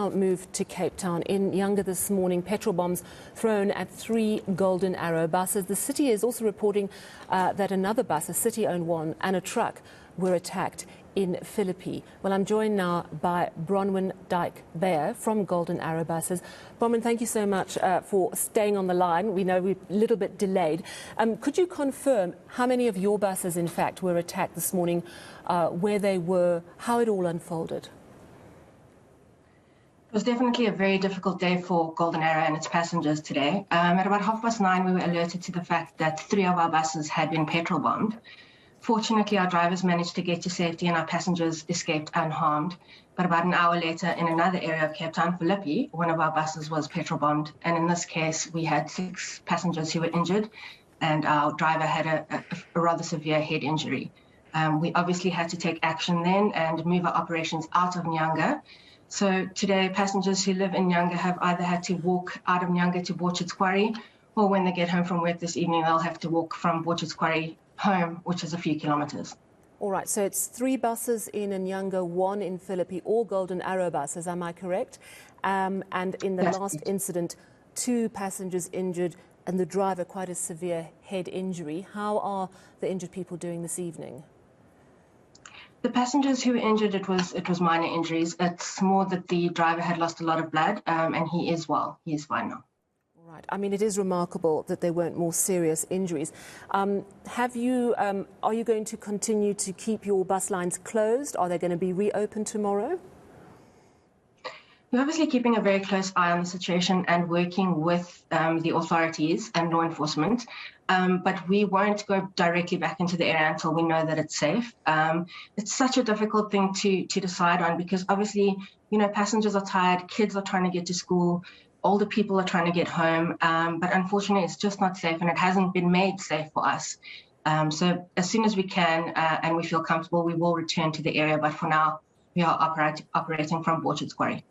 now move to Cape Town. In Nyanga this morning, petrol bombs thrown at 3 Golden Arrow buses. The city is also reporting that another bus, a city-owned one, and a truck were attacked in Phillipi. Well, I'm joined now by Bronwen Dyke-Beyer from Golden Arrow buses. Bronwen, thank you so much for staying on the line. We know we're a little bit delayed. Could you confirm how many of your buses, in fact, were attacked this morning, where they were, how it all unfolded? It was definitely a very difficult day for Golden Arrow and its passengers today. At about 9:30, we were alerted to the fact that 3 of our buses had been petrol bombed. Fortunately, our drivers managed to get to safety and our passengers escaped unharmed. But about an hour later, in another area of Cape Town, Phillipi, one of our buses was petrol bombed. And in this case, we had 6 passengers who were injured and our driver had a rather severe head injury. We obviously had to take action then and move our operations out of Nyanga. So today, passengers who live in Nyanga have either had to walk out of Nyanga to Borchards Quarry, or when they get home from work this evening, they'll have to walk from Borchards Quarry home, which is a few kilometres. All right, so it's 3 buses in Nyanga, 1 in Phillipi, all Golden Arrow buses, am I correct? And in the last incident, 2 passengers injured and the driver quite a severe head injury. How are the injured people doing this evening? The passengers who were injured, it was minor injuries. It's more that the driver had lost a lot of blood, and he is well. He is fine now. All right. I mean, it is remarkable that there weren't more serious injuries. Are you going to continue to keep your bus lines closed? Are they going to be reopened tomorrow? We're obviously keeping a very close eye on the situation and working with the authorities and law enforcement. But we won't go directly back into the area until we know that it's safe. It's such a difficult thing to decide on because obviously, you know, passengers are tired, kids are trying to get to school, older people are trying to get home. But unfortunately, it's just not safe and it hasn't been made safe for us. So as soon as we can and we feel comfortable, we will return to the area. But for now, we are operating from Borchards Quarry.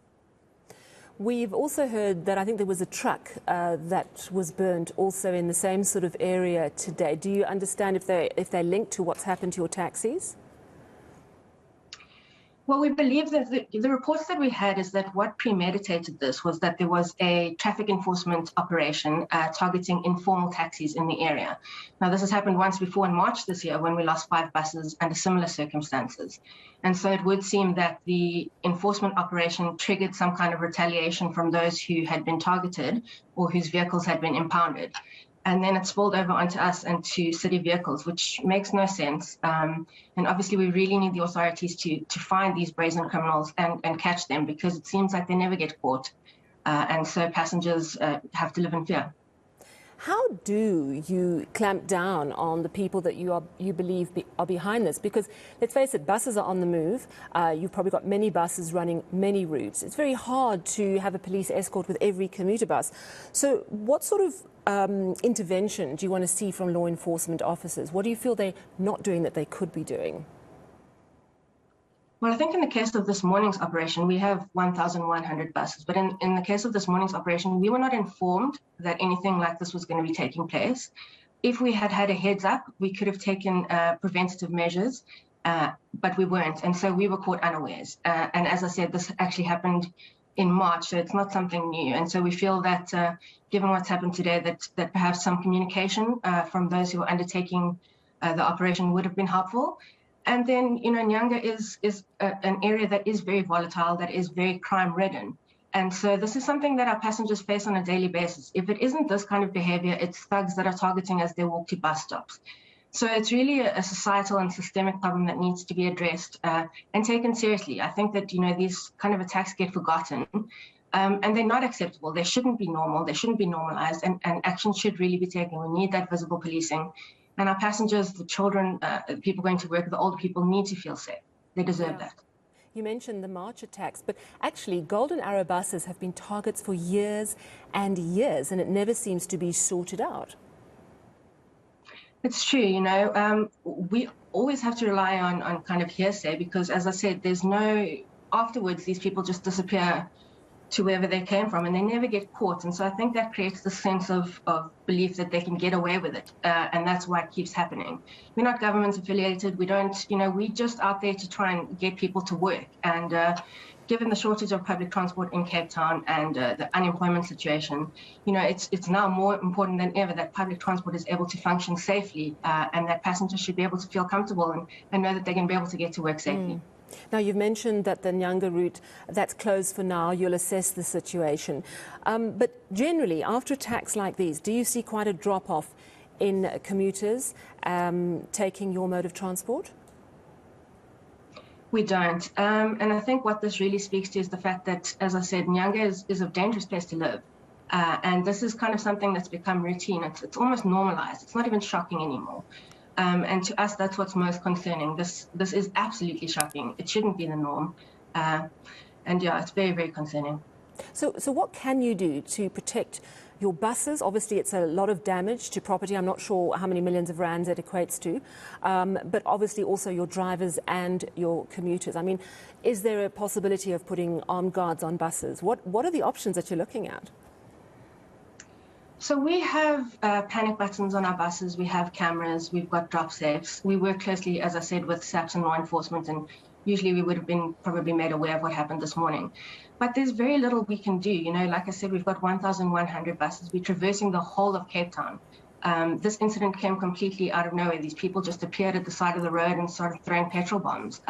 We've also heard that I think there was a truck that was burned also in the same sort of area today. Do you understand if they're linked to what's happened to your taxis? Well, we believe that the reports that we had is that what premeditated this was that there was a traffic enforcement operation targeting informal taxis in the area. Now, this has happened once before in March this year when we lost 5 buses under similar circumstances. And so it would seem that the enforcement operation triggered some kind of retaliation from those who had been targeted or whose vehicles had been impounded. And then it spilled over onto us and to city vehicles, which makes no sense. And obviously, we really need the authorities to find these brazen criminals and catch them because it seems like they never get caught. And so passengers have to live in fear. How do you clamp down on the people that you believe are behind this? Because let's face it, buses are on the move. You've probably got many buses running many routes. It's very hard to have a police escort with every commuter bus. So what sort of intervention do you want to see from law enforcement officers? What do you feel they're not doing that they could be doing? Well, I think in the case of this morning's operation, we have 1,100 buses. But in the case of this morning's operation, we were not informed that anything like this was going to be taking place. If we had had a heads up, we could have taken preventative measures, but we weren't. And so we were caught unawares. And as I said, this actually happened in March, so it's not something new. And so we feel that given what's happened today, that perhaps some communication from those who are undertaking the operation would have been helpful. And then, you know, Nyanga is an area that is very volatile, that is very crime-ridden. And so this is something that our passengers face on a daily basis. If it isn't this kind of behavior, it's thugs that are targeting as they walk to bus stops. So it's really a societal and systemic problem that needs to be addressed and taken seriously. I think that, you know, these kind of attacks get forgotten and they're not acceptable. They shouldn't be normal. They shouldn't be normalized and action should really be taken. We need that visible policing. And our passengers, the children, people going to work, the older people need to feel safe. They deserve that. You mentioned the March attacks, but actually Golden Arrow buses have been targets for years and years, and it never seems to be sorted out. It's true, you know, we always have to rely on kind of hearsay because, as I said, there's no, afterwards, these people just disappear to wherever they came from and they never get caught. And so I think that creates the sense of belief that they can get away with it. And that's why it keeps happening. We're not government affiliated. We don't, you know, we're just out there to try and get people to work. And given the shortage of public transport in Cape Town and the unemployment situation, it's now more important than ever that public transport is able to function safely and that passengers should be able to feel comfortable and know that they can be able to get to work safely. Now, you've mentioned that the Nyanga route, that's closed for now. You'll assess the situation. But generally, after attacks like these, do you see quite a drop-off in commuters taking your mode of transport? We don't. And I think what this really speaks to is the fact that, as I said, Nyanga is a dangerous place to live. And this is kind of something that's become routine. It's almost normalized. It's not even shocking anymore. And to us, that's what's most concerning. This is absolutely shocking. It shouldn't be the norm. And yeah, it's very, very concerning. So what can you do to protect your buses? Obviously, it's a lot of damage to property. I'm not sure how many millions of rands it equates to. But obviously also your drivers and your commuters. I mean, is there a possibility of putting armed guards on buses? What are the options that you're looking at? So we have panic buttons on our buses. We have cameras. We've got drop safes. We work closely, as I said, with SAPS and law enforcement, and usually we would have been probably made aware of what happened this morning. But there's very little we can do. Like I said, we've got 1,100 buses. We're traversing the whole of Cape Town. This incident came completely out of nowhere. These people just appeared at the side of the road and started throwing petrol bombs.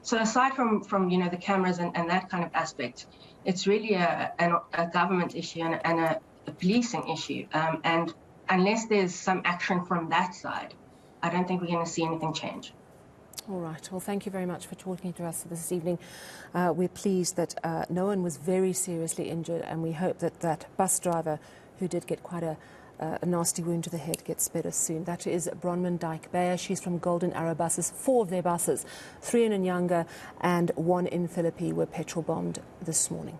So aside from the cameras and that kind of aspect, it's really a government issue and a policing issue. And unless there's some action from that side, I don't think we're going to see anything change. All right. Well, thank you very much for talking to us this evening. We're pleased that no one was very seriously injured, and we hope that that bus driver who did get quite a nasty wound to the head gets better soon. That is Bronwen Dyke-Beyer. She's from Golden Arrow Buses. 4 of their buses, 3 in Nyanga and 1 in Phillipi, were petrol bombed this morning.